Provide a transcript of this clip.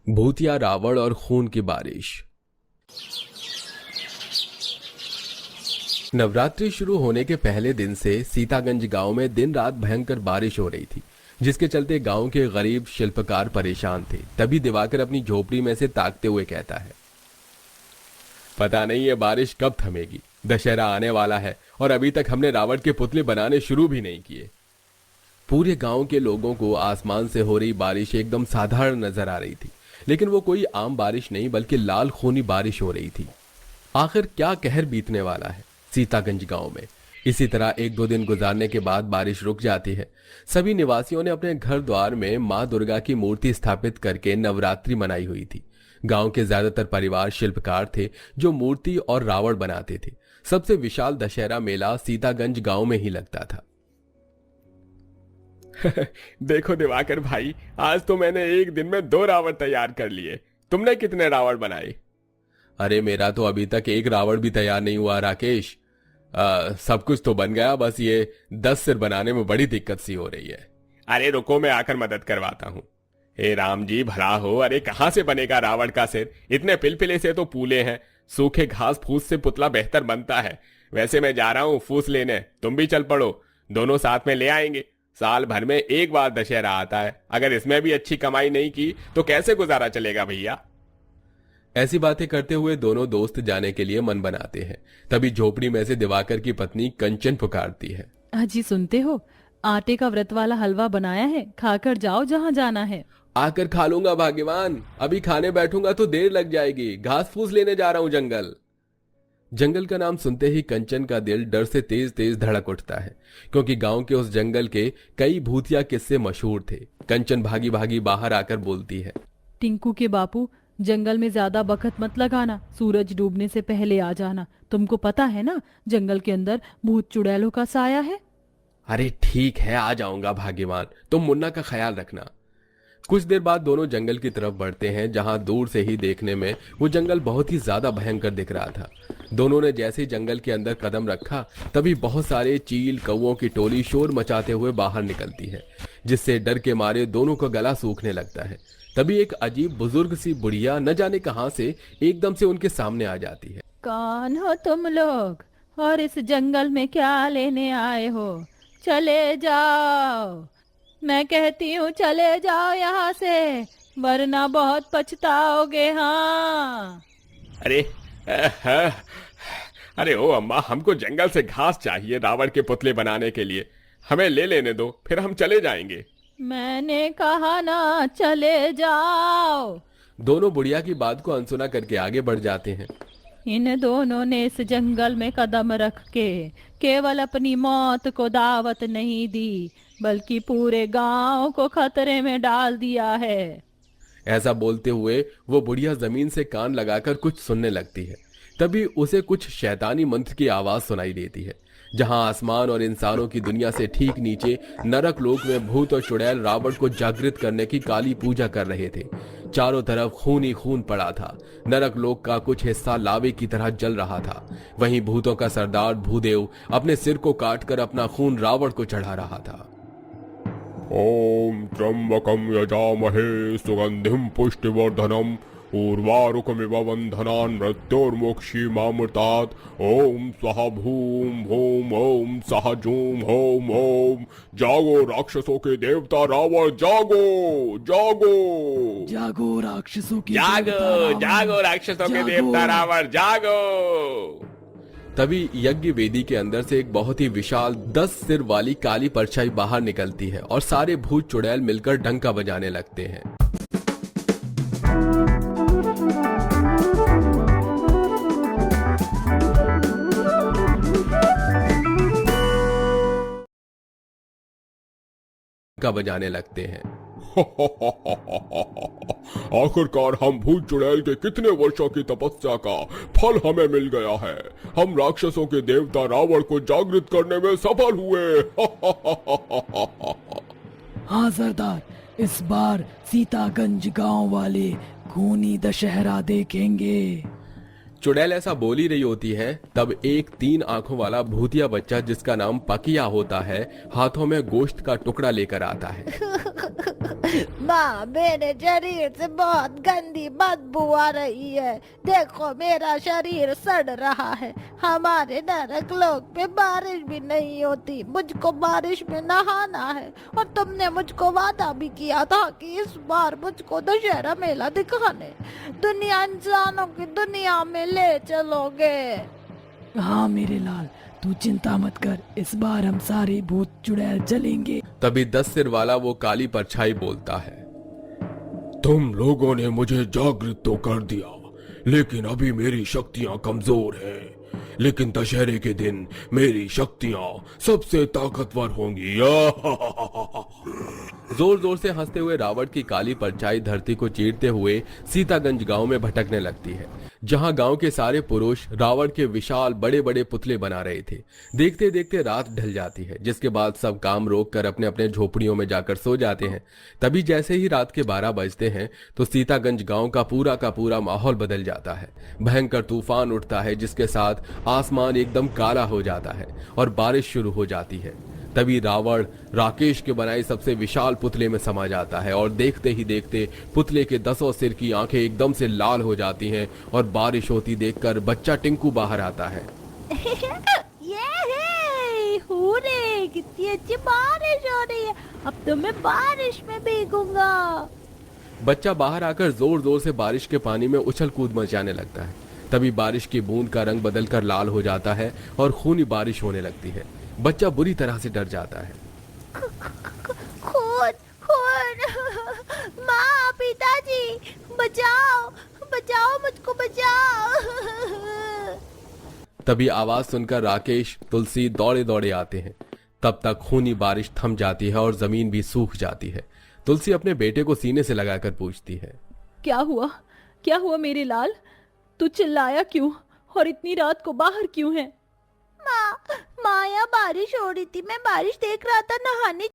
भूतिया रावण और खून की बारिश। नवरात्रि शुरू होने के पहले दिन से सीतागंज गांव में दिन रात भयंकर बारिश हो रही थी, जिसके चलते गांव के गरीब शिल्पकार परेशान थे। तभी दिवाकर अपनी झोपड़ी में से ताकते हुए कहता है, पता नहीं ये बारिश कब थमेगी। दशहरा आने वाला है और अभी तक हमने रावण के पुतले बनाने शुरू भी नहीं किए। पूरे गांव के लोगों को आसमान से हो रही बारिश एकदम साधारण नजर आ रही थी, लेकिन वो कोई आम बारिश नहीं बल्कि लाल खूनी बारिश हो रही थी। आखिर क्या कहर बीतने वाला है सीतागंज गांव में। इसी तरह एक दो दिन गुजारने के बाद बारिश रुक जाती है। सभी निवासियों ने अपने घर द्वार में मां दुर्गा की मूर्ति स्थापित करके नवरात्रि मनाई हुई थी। गांव के ज्यादातर परिवार शिल्पकार थे जो मूर्ति और रावण बनाते थे। सबसे विशाल दशहरा मेला सीतागंज गांव में ही लगता था। देखो दिवाकर भाई, आज तो मैंने एक दिन में 2 रावण तैयार कर लिए। तुमने कितने रावण बनाए? अरे मेरा तो अभी तक एक रावण भी तैयार नहीं हुआ राकेश। सब कुछ तो बन गया, बस ये 10 सिर बनाने में बड़ी दिक्कत सी हो रही है। अरे रुको, मैं आकर मदद करवाता हूँ। हे राम जी भला हो, अरे कहाँ से बनेगा रावण का सिर? इतने पिलपिले से तो पूले हैं। सूखे घास फूस से पुतला बेहतर बनता है। वैसे मैं जा रहा हूँ फूस लेने, तुम भी चल पड़ो। दोनों साथ में ले आएंगे। साल भर में एक बार दशहरा आता है, अगर इसमें भी अच्छी कमाई नहीं की तो कैसे गुजारा चलेगा भैया? ऐसी बातें करते हुए दोनों दोस्त जाने के लिए मन बनाते हैं। तभी झोपड़ी में से दिवाकर की पत्नी कंचन पुकारती है, अजी सुनते हो, आटे का व्रत वाला हलवा बनाया है, खाकर जाओ जहाँ जाना है। आकर खा लूंगा भाग्यवान, अभी खाने बैठूंगा तो देर लग जाएगी। घास फूस लेने जा रहा हूं जंगल। जंगल का नाम सुनते ही कंचन का दिल डर से तेज तेज धड़क उठता है, क्योंकि गांव के उस जंगल के कई भूतिया किस्से मशहूर थे। कंचन भागी भागी बाहर आकर बोलती है, टिंकू के बापू, जंगल में ज्यादा बखत मत लगाना, सूरज डूबने से पहले आ जाना। तुमको पता है ना, जंगल के अंदर भूत चुड़ैलों का साया है। अरे ठीक है, आ जाऊंगा भाग्यवान, तुम मुन्ना का ख्याल रखना। कुछ देर बाद दोनों जंगल की तरफ बढ़ते हैं, जहां दूर से ही देखने में वो जंगल बहुत ही ज्यादा भयंकर दिख रहा था। दोनों ने जैसे ही जंगल के अंदर कदम रखा, तभी बहुत सारे चील कौओं की टोली शोर मचाते हुए बाहर निकलती है, जिससे डर के मारे दोनों का गला सूखने लगता है। तभी एक अजीब बुजुर्ग सी बुढ़िया न जाने कहां से एकदम से उनके सामने आ जाती है। कौन हो तुम लोग और इस जंगल में क्या लेने आए हो? चले जाओ, मैं कहती हूँ चले जाओ यहाँ से, वरना बहुत पछताओगे। हाँ। अरे अरे ओ अम्मा, हमको जंगल से घास चाहिए रावण के पुतले बनाने के लिए। हमें ले लेने दो, फिर हम चले जाएंगे। मैंने कहा ना, चले जाओ। दोनों बुढ़िया की बात को अनसुना करके आगे बढ़ जाते हैं। इन दोनों ने इस जंगल में कदम रख के केवल अपनी मौत को दावत नहीं दी, बल्कि पूरे गांव को खतरे में डाल दिया है। ऐसा बोलते हुए वो बुढ़िया जमीन से कान लगाकर कुछ सुनने लगती है। तभी उसे कुछ शैतानी मंत्र की आवाज सुनाई देती है, जहां आसमान और इंसानों की दुनिया से ठीक नीचे नरक लोक में भूत और चुड़ैल रावण को जागृत करने की काली पूजा कर रहे थे। चारों तरफ खून ही खून पड़ा था। नरक लोक का कुछ हिस्सा लावे की तरह जल रहा था। वहीं भूतों का सरदार भूदेव अपने सिर को काटकर अपना खून रावण को चढ़ा रहा था। ओम त्र्यंबकं यजामहे सुगंधिं पुष्टिवर्धनम् उर्वारुकमिव बन्धनान् मृत्योर्मोक्षीमामृतात्। ओम स्वः भूम भूम ओम सह जूम होम ओम। जागो राक्षसों के देवता रावण, जागो जागो जागो राक्षसों की जागो जागो राक्षसों के देवता रावण, जागो। तभी यज्ञ वेदी के अंदर से एक बहुत ही विशाल 10 सिर वाली काली परछाई बाहर निकलती है और सारे भूत चुड़ैल मिलकर डंका बजाने लगते हैं। डंका बजाने लगते हैं। आखिरकार हम भूत चुड़ैल के कितने वर्षों की तपस्या का फल हमें मिल गया है। हम राक्षसों के देवता रावण को जागृत करने में सफल हुए। हाँ सरदार, इस बार सीतागंज गांव वाले खूनी दशहरा देखेंगे। चुड़ैल ऐसा बोल ही रही होती है, तब एक 3 आंखों वाला भूतिया बच्चा जिसका नाम पकिया होता है, हाथों में गोश्त का टुकड़ा लेकर आता है। माँ, मेरे शरीर से बहुत गंदी बदबू आ रही है। देखो, मेरा शरीर सड़ रहा है। हमारे नरक लोक पे बारिश भी नहीं होती। मुझको बारिश में नहाना है, और तुमने मुझको वादा भी किया था कि इस बार मुझको दशहरा मेला दिखाने दुनिया इंसानों की दुनिया में ले चलोगे। हाँ मेरे लाल, तू चिंता मत कर, इस बार हम सारे भूत चुड़ैल चलेंगे। तभी 10 सिर वाला वो काली परछाई बोलता है। तुम लोगों ने मुझे जागृत तो कर दिया, लेकिन अभी मेरी शक्तियां कमजोर हैं। लेकिन दशहरे के दिन मेरी शक्तियां सबसे ताकतवर होंगी। जोर जोर से हंसते हुए रावण की काली परछाई धरती को चीरते हुए सीतागंज गांव में भटकने लगती है, जहां गांव के सारे पुरुष रावण के विशाल बड़े बड़े पुतले बना रहे थे। देखते देखते रात ढल जाती है, जिसके बाद सब काम रोक कर अपने अपने झोपड़ियों में जाकर सो जाते हैं। तभी जैसे ही रात के 12 बजते हैं तो सीतागंज गांव का पूरा माहौल बदल जाता है। भयंकर तूफान उठता है, जिसके साथ आसमान एकदम काला हो जाता है और बारिश शुरू हो जाती है। तभी रावण राकेश के बनाए सबसे विशाल पुतले में समा जाता है और देखते ही देखते पुतले के 10 सिर की आंखें एकदम से लाल हो जाती हैं और बारिश होती देखकर बच्चा टिंकू बाहर आता है। हुरे, कितनी अच्छी बारिश हो रही है। अब तो मैं बारिश में भीगूंगा। बच्चा बाहर आकर जोर जोर से बारिश के पानी में उछल कूद मचाने लगता है। तभी बारिश की बूंद का रंग बदलकर लाल हो जाता है और खूनी बारिश होने लगती है। बच्चा बुरी तरह से डर जाता है। खून, खून, माँ, पिताजी, बचाओ, बचाओ, मुझको बचाओ। तभी आवाज सुनकर राकेश, तुलसी दौड़े दौड़े आते हैं। तब तक खूनी बारिश थम जाती है और जमीन भी सूख जाती है। तुलसी अपने बेटे को सीने से लगाकर पूछती है, क्या हुआ मेरे लाल? तू चिल्लाया क्यों और इतनी रात को बाहर क्यों है? माँ, यहाँ बारिश हो रही थी। मैं बारिश देख रहा था, नहाने